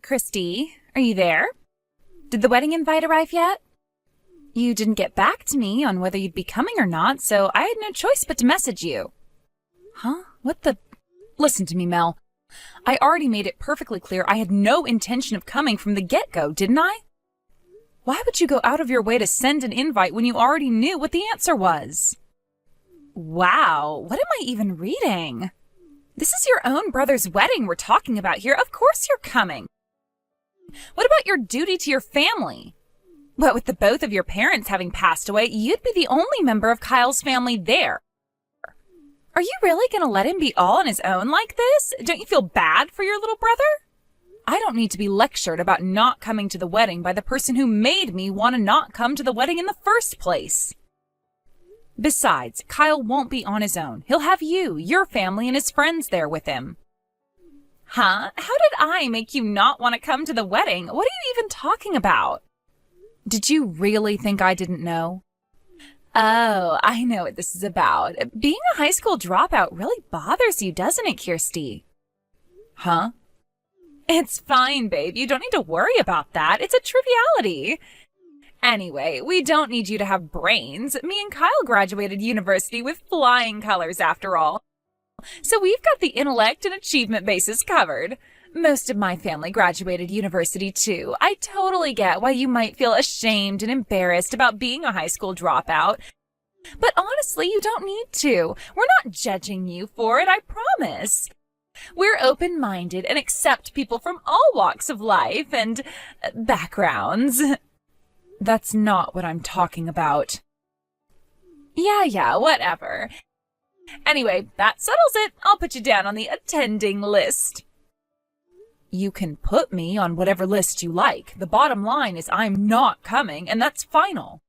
Christy, are you there? Did the wedding invite arrive yet? You didn't get back to me on whether you'd be coming or not, so I had no choice but to message you. Huh? What the? Listen to me, Mel. I already made it perfectly clear I had no intention of coming from the get-go, didn't I? Why would you go out of your way to send an invite when you already knew what the answer was? Wow, what am I even reading? This is your own brother's wedding we're talking about here. Of course you're coming. What about your duty to your family? What with the both of your parents having passed away, you'd be the only member of Kyle's family there. Are you really going to let him be all on his own like this? Don't you feel bad for your little brother? I don't need to be lectured about not coming to the wedding by the person who made me want to not come to the wedding in the first place. Besides, Kyle won't be on his own. He'll have you, your family, and his friends there with him. Huh? How did I make you not want to come to the wedding? What are you even talking about? Did you really think I didn't know? Oh, I know what this is about. Being a high school dropout really bothers you, doesn't it, Kirsty? Huh? It's fine, babe. You don't need to worry about that. It's a triviality. Anyway, we don't need you to have brains. Me and Kyle graduated university with flying colors after all. So we've got the intellect and achievement bases covered. Most of my family graduated university too. I totally get why you might feel ashamed and embarrassed about being a high school dropout. But honestly, you don't need to. We're not judging you for it, I promise. We're open-minded and accept people from all walks of life and backgrounds. That's not what I'm talking about. Yeah, whatever. Anyway, that settles it. I'll put you down on the attending list. You can put me on whatever list you like. The bottom line is I'm not coming, and that's final.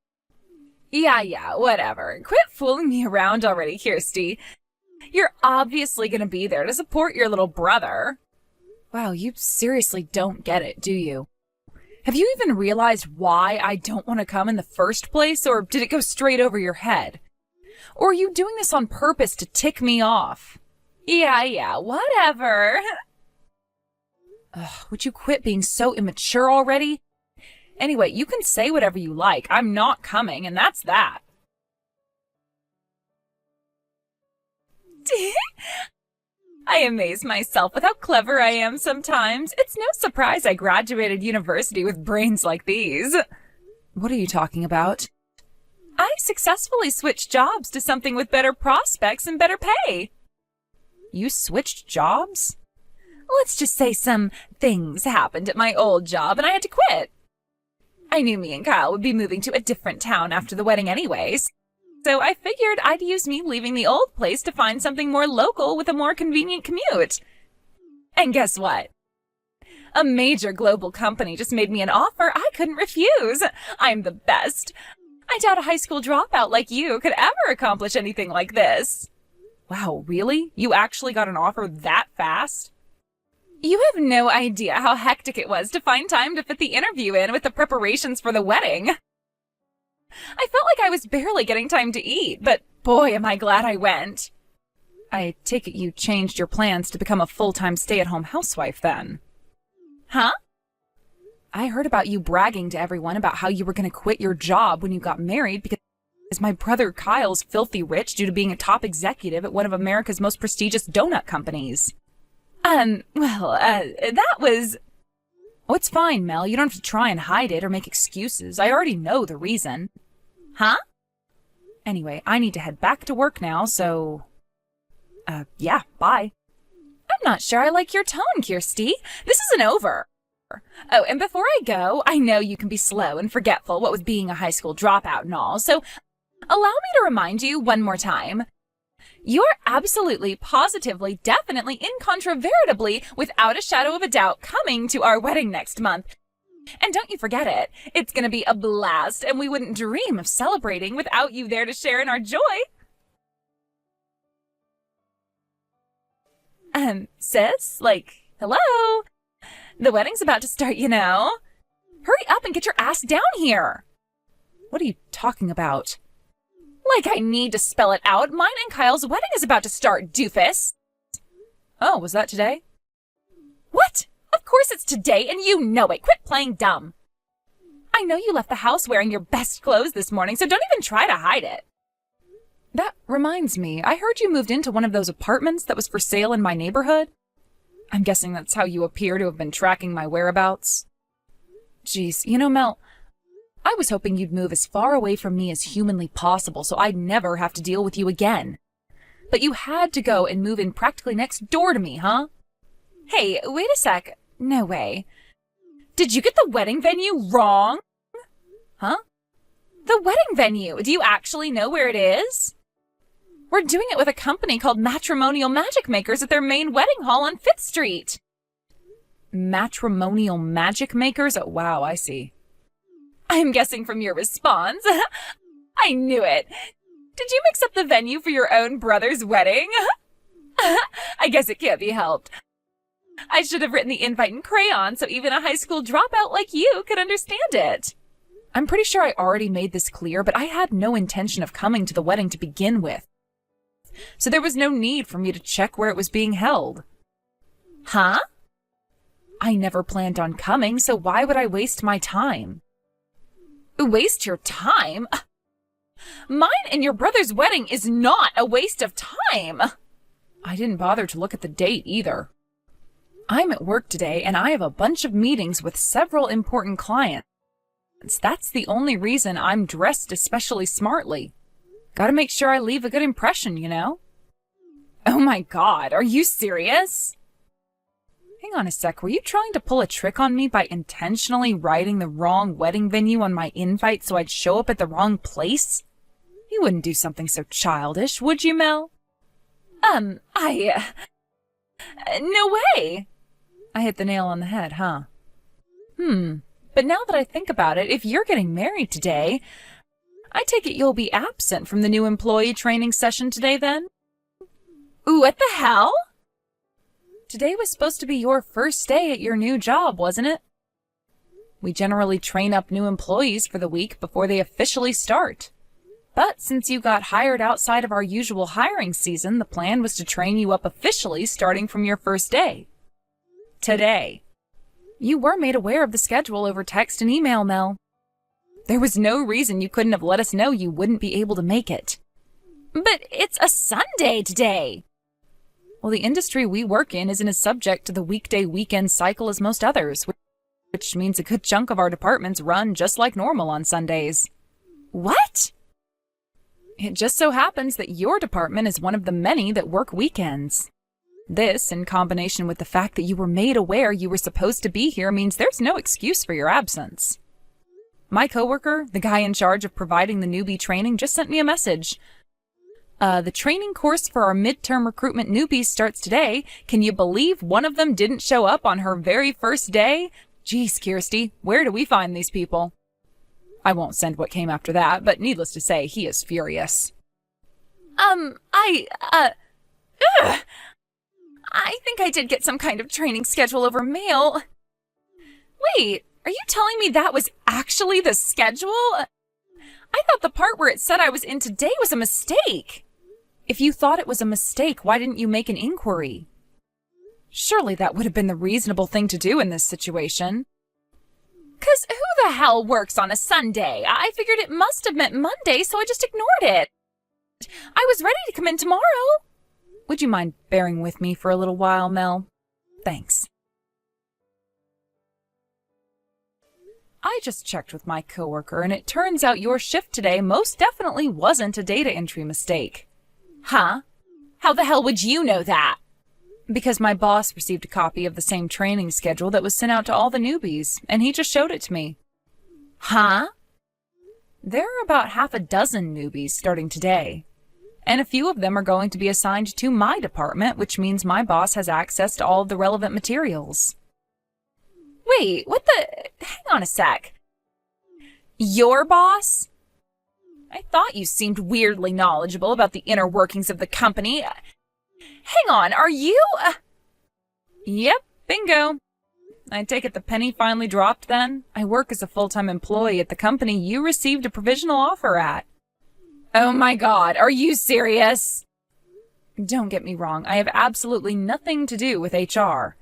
Yeah, whatever. Quit fooling me around already, Kirsty. You're obviously going to be there to support your little brother. Wow, you seriously don't get it, do you? Have you even realized why I don't want to come in the first place, or did it go straight over your head? Or are you doing this on purpose to tick me off? Yeah, whatever. Ugh, would you quit being so immature already? Anyway, you can say whatever you like. I'm not coming, and that's that. I amaze myself with how clever I am sometimes. It's no surprise I graduated university with brains like these. What are you talking about? I successfully switched jobs to something with better prospects and better pay. You switched jobs? Let's just say some things happened at my old job and I had to quit. I knew me and Kyle would be moving to a different town after the wedding anyways, so I figured I'd use me leaving the old place to find something more local with a more convenient commute. And guess what? A major global company just made me an offer I couldn't refuse. I'm the best. I doubt a high school dropout like you could ever accomplish anything like this. Wow, really? You actually got an offer that fast? You have no idea how hectic it was to find time to fit the interview in with the preparations for the wedding. I felt like I was barely getting time to eat, but boy, am I glad I went. I take it you changed your plans to become a full-time stay-at-home housewife then. Huh? I heard about you bragging to everyone about how you were going to quit your job when you got married because my brother Kyle's filthy rich due to being a top executive at one of America's most prestigious donut companies. That was... Oh, it's fine, Mel. You don't have to try and hide it or make excuses. I already know the reason. Huh? Anyway, I need to head back to work now, so... yeah, bye. I'm not sure I like your tone, Kirsty. This isn't over. Oh, and before I go, I know you can be slow and forgetful what with being a high school dropout and all, so allow me to remind you one more time. You're absolutely, positively, definitely, incontrovertibly, without a shadow of a doubt, coming to our wedding next month. And don't you forget it. It's going to be a blast, and we wouldn't dream of celebrating without you there to share in our joy. Sis? Hello? The wedding's about to start, you know. Hurry up and get your ass down here. What are you talking about? Like I need to spell it out. Mine and Kyle's wedding is about to start, doofus. Oh, was that today? What? Of course it's today. today, and you know it. Quit playing dumb. I know you left the house wearing your best clothes this morning, so don't even try to hide it. That reminds me, I heard you moved into one of those apartments that was for sale in my neighborhood. I'm guessing that's how you appear to have been tracking my whereabouts. Geez, Mel, I was hoping you'd move as far away from me as humanly possible so I'd never have to deal with you again. But you had to go and move in practically next door to me, huh? Hey, wait a sec. No way. Did you get the wedding venue wrong? Huh? The wedding venue. Do you actually know where it is? We're doing it with a company called Matrimonial Magic Makers at their main wedding hall on 5th Street. Matrimonial Magic Makers? Oh, wow, I see. I'm guessing from your response. I knew it. Did you mix up the venue for your own brother's wedding? I guess it can't be helped. I should have written the invite in crayon so even a high school dropout like you could understand it. I'm pretty sure I already made this clear, but I had no intention of coming to the wedding to begin with. So there was no need for me to check where it was being held. Huh? I never planned on coming, so why would I waste my time? Waste your time? Mine and your brother's wedding is not a waste of time. I didn't bother to look at the date either. I'm at work today, and I have a bunch of meetings with several important clients. That's the only reason I'm dressed especially smartly. Gotta make sure I leave a good impression, Oh my God, are you serious? Hang on a sec, were you trying to pull a trick on me by intentionally writing the wrong wedding venue on my invite so I'd show up at the wrong place? You wouldn't do something so childish, would you, Mel? No way! I hit the nail on the head, huh? But now that I think about it, if you're getting married today, I take it you'll be absent from the new employee training session today then? Ooh, what the hell? Today was supposed to be your first day at your new job, wasn't it? We generally train up new employees for the week before they officially start. But since you got hired outside of our usual hiring season, the plan was to train you up officially starting from your first day. Today. You were made aware of the schedule over text and email, Mel. There was no reason you couldn't have let us know you wouldn't be able to make it. But it's a Sunday today. Well, the industry we work in isn't as subject to the weekday-weekend cycle as most others, which means a good chunk of our departments run just like normal on Sundays. What? It just so happens that your department is one of the many that work weekends. This, in combination with the fact that you were made aware you were supposed to be here, means there's no excuse for your absence. My coworker, the guy in charge of providing the newbie training, just sent me a message. The training course for our midterm recruitment newbies starts today. Can you believe one of them didn't show up on her very first day? Geez, Kirsty, where do we find these people? I won't send what came after that, but needless to say, he is furious. I think I did get some kind of training schedule over mail. Wait, are you telling me that was actually the schedule? I thought the part where it said I was in today was a mistake. If you thought it was a mistake, why didn't you make an inquiry? Surely that would have been the reasonable thing to do in this situation. 'Cause who the hell works on a Sunday? I figured it must have meant Monday, so I just ignored it. I was ready to come in tomorrow. Would you mind bearing with me for a little while, Mel? Thanks. I just checked with my coworker, and it turns out your shift today most definitely wasn't a data entry mistake. Huh? How the hell would you know that? Because my boss received a copy of the same training schedule that was sent out to all the newbies, and he just showed it to me. Huh? There are about half a dozen newbies starting today, and a few of them are going to be assigned to my department, which means my boss has access to all of the relevant materials. Wait, what the... Hang on a sec. Your boss? I thought you seemed weirdly knowledgeable about the inner workings of the company. Hang on, are you... Yep, bingo. I take it the penny finally dropped then? I work as a full-time employee at the company you received a provisional offer at. Oh my God, are you serious? Don't get me wrong, I have absolutely nothing to do with HR.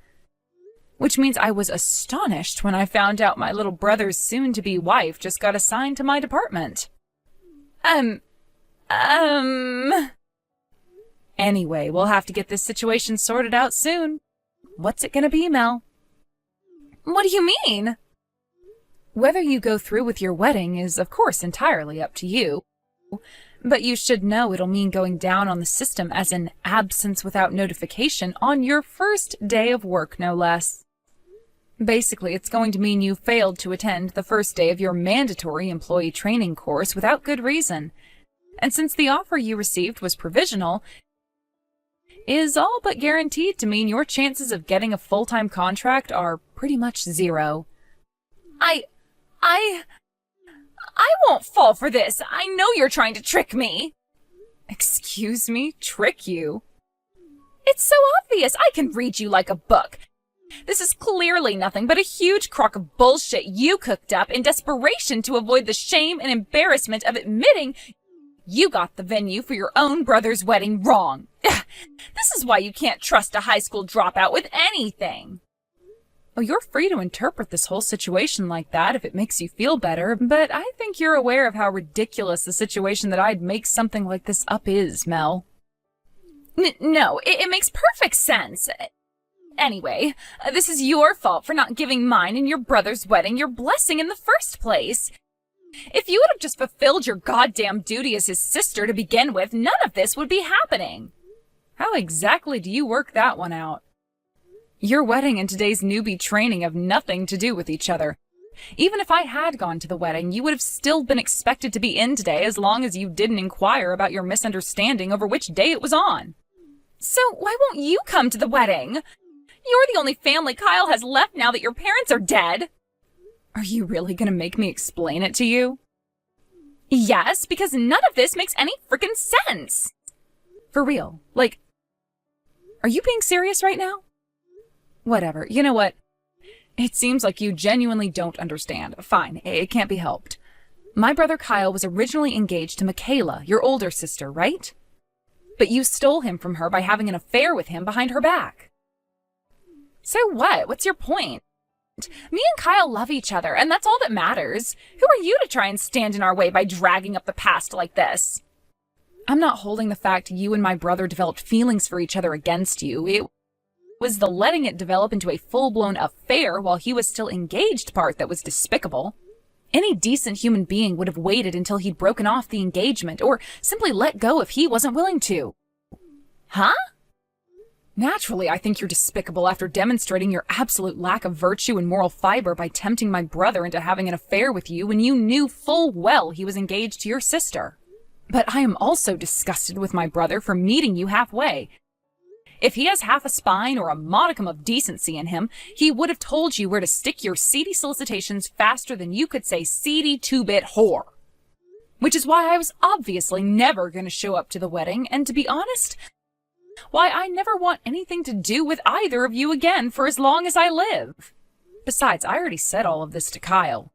Which means I was astonished when I found out my little brother's soon-to-be wife just got assigned to my department. Anyway, we'll have to get this situation sorted out soon. What's it gonna be, Mel? What do you mean? Whether you go through with your wedding is, of course, entirely up to you. But you should know it'll mean going down on the system as an absence without notification on your first day of work, no less. Basically, it's going to mean you failed to attend the first day of your mandatory employee training course without good reason. And since the offer you received was provisional, is all but guaranteed to mean your chances of getting a full-time contract are pretty much zero. I won't fall for this. I know you're trying to trick me. Excuse me? Trick you? It's so obvious. I can read you like a book. This is clearly nothing but a huge crock of bullshit you cooked up in desperation to avoid the shame and embarrassment of admitting you got the venue for your own brother's wedding wrong. This is why you can't trust a high school dropout with anything. Oh, you're free to interpret this whole situation like that if it makes you feel better, but I think you're aware of how ridiculous the situation that I'd make something like this up is, Mel. No, it makes perfect sense. Anyway, this is your fault for not giving mine and your brother's wedding your blessing in the first place. If you would have just fulfilled your goddamn duty as his sister to begin with, none of this would be happening. How exactly do you work that one out? Your wedding and today's newbie training have nothing to do with each other. Even if I had gone to the wedding, you would have still been expected to be in today as long as you didn't inquire about your misunderstanding over which day it was on. So why won't you come to the wedding? You're the only family Kyle has left now that your parents are dead. Are you really gonna make me explain it to you? Yes, because none of this makes any frickin' sense. For real. Like, are you being serious right now? Whatever. You know what? It seems like you genuinely don't understand. Fine, it can't be helped. My brother Kyle was originally engaged to Michaela, your older sister, right? But you stole him from her by having an affair with him behind her back. So what? What's your point? Me and Kyle love each other, and that's all that matters. Who are you to try and stand in our way by dragging up the past like this? I'm not holding the fact you and my brother developed feelings for each other against you. It was the letting it develop into a full-blown affair while he was still engaged part that was despicable. Any decent human being would have waited until he'd broken off the engagement, or simply let go if he wasn't willing to. Huh? Naturally, I think you're despicable after demonstrating your absolute lack of virtue and moral fiber by tempting my brother into having an affair with you when you knew full well he was engaged to your sister. But I am also disgusted with my brother for meeting you halfway. If he has half a spine or a modicum of decency in him, he would have told you where to stick your seedy solicitations faster than you could say seedy two-bit whore. Which is why I was obviously never going to show up to the wedding, and to be honest, why I never want anything to do with either of you again for as long as I live. Besides, I already said all of this to Kyle.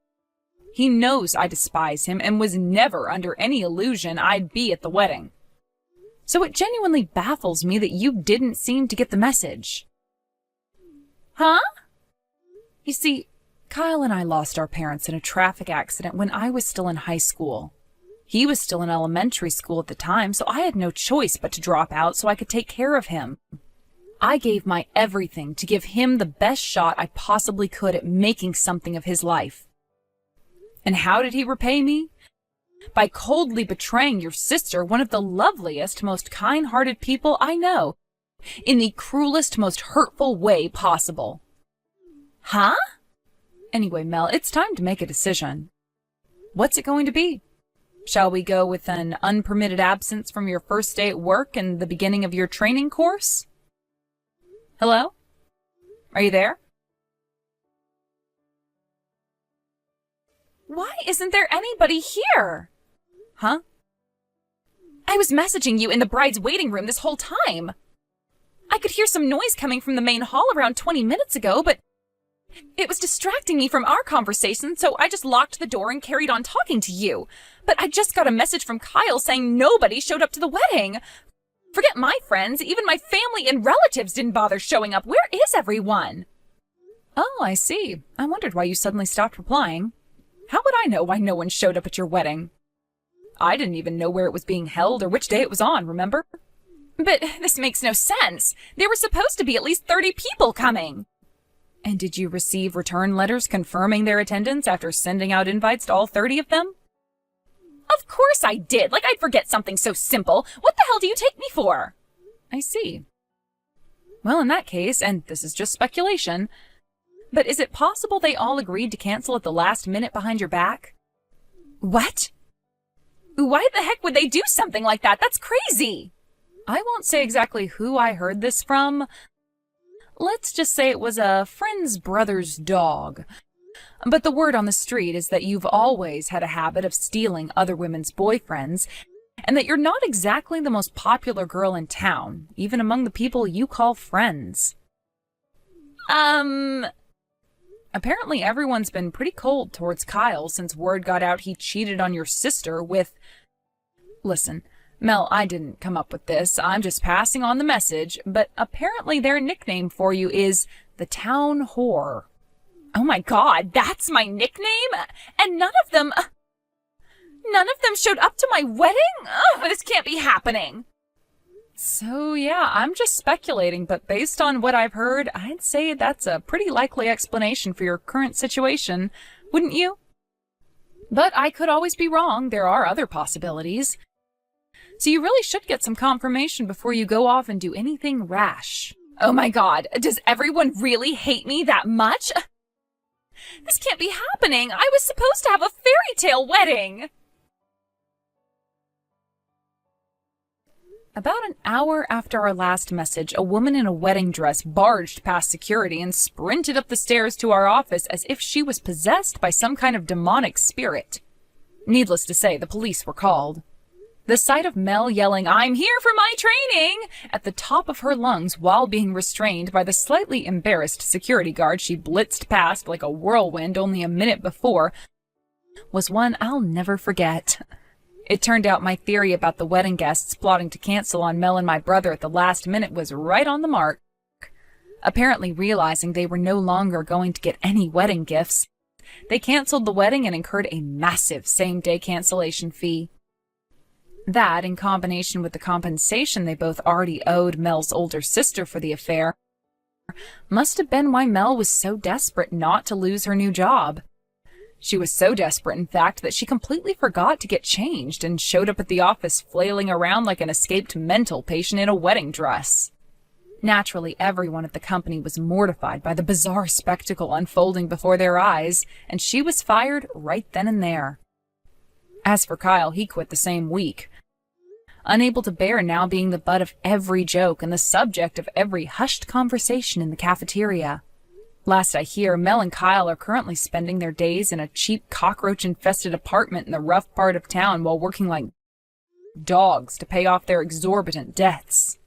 He knows I despise him and was never under any illusion I'd be at the wedding. So it genuinely baffles me that you didn't seem to get the message. Huh? You see, Kyle and I lost our parents in a traffic accident when I was still in high school. He was still in elementary school at the time, so I had no choice but to drop out so I could take care of him. I gave my everything to give him the best shot I possibly could at making something of his life. And how did he repay me? By coldly betraying your sister, one of the loveliest, most kind-hearted people I know, in the cruelest, most hurtful way possible. Huh? Anyway, Mel, it's time to make a decision. What's it going to be? Shall we go with an unpermitted absence from your first day at work and the beginning of your training course? Hello? Are you there? Why isn't there anybody here? Huh? I was messaging you in the bride's waiting room this whole time. I could hear some noise coming from the main hall around 20 minutes ago, but it was distracting me from our conversation, so I just locked the door and carried on talking to you. But I just got a message from Kyle saying nobody showed up to the wedding. Forget my friends, even my family and relatives didn't bother showing up. Where is everyone? Oh, I see. I wondered why you suddenly stopped replying. How would I know why no one showed up at your wedding? I didn't even know where it was being held or which day it was on, remember? But this makes no sense. There were supposed to be at least 30 people coming. And did you receive return letters confirming their attendance after sending out invites to all 30 of them? Of course I did. Like I'd forget something so simple. What the hell do you take me for? I see. Well, in that case, and this is just speculation, but is it possible they all agreed to cancel at the last minute behind your back? What? Why the heck would they do something like that? That's crazy. I won't say exactly who I heard this from. Let's just say it was a friend's brother's dog. But the word on the street is that you've always had a habit of stealing other women's boyfriends, and that you're not exactly the most popular girl in town, even among the people you call friends. Apparently everyone's been pretty cold towards Kyle since word got out he cheated on your sister with... Listen, Mel, I didn't come up with this. I'm just passing on the message, but apparently their nickname for you is the Town Whore. Oh my God, that's my nickname? And none of them showed up to my wedding? Ugh, this can't be happening. So yeah, I'm just speculating, but based on what I've heard, I'd say that's a pretty likely explanation for your current situation, wouldn't you? But I could always be wrong. There are other possibilities. So you really should get some confirmation before you go off and do anything rash. Oh my God, does everyone really hate me that much? This can't be happening. I was supposed to have a fairy tale wedding. About an hour after our last message, a woman in a wedding dress barged past security and sprinted up the stairs to our office as if she was possessed by some kind of demonic spirit. Needless to say, the police were called. The sight of Mel yelling, "I'm here for my training!" at the top of her lungs while being restrained by the slightly embarrassed security guard she blitzed past like a whirlwind only a minute before was one I'll never forget. It turned out my theory about the wedding guests plotting to cancel on Mel and my brother at the last minute was right on the mark. Apparently realizing they were no longer going to get any wedding gifts, they canceled the wedding and incurred a massive same-day cancellation fee. That, in combination with the compensation they both already owed Mel's older sister for the affair, must have been why Mel was so desperate not to lose her new job. She was so desperate, in fact, that she completely forgot to get changed and showed up at the office flailing around like an escaped mental patient in a wedding dress. Naturally, everyone at the company was mortified by the bizarre spectacle unfolding before their eyes, and she was fired right then and there. As for Kyle, he quit the same week, unable to bear now being the butt of every joke and the subject of every hushed conversation in the cafeteria. Last I hear, Mel and Kyle are currently spending their days in a cheap cockroach-infested apartment in the rough part of town while working like dogs to pay off their exorbitant debts.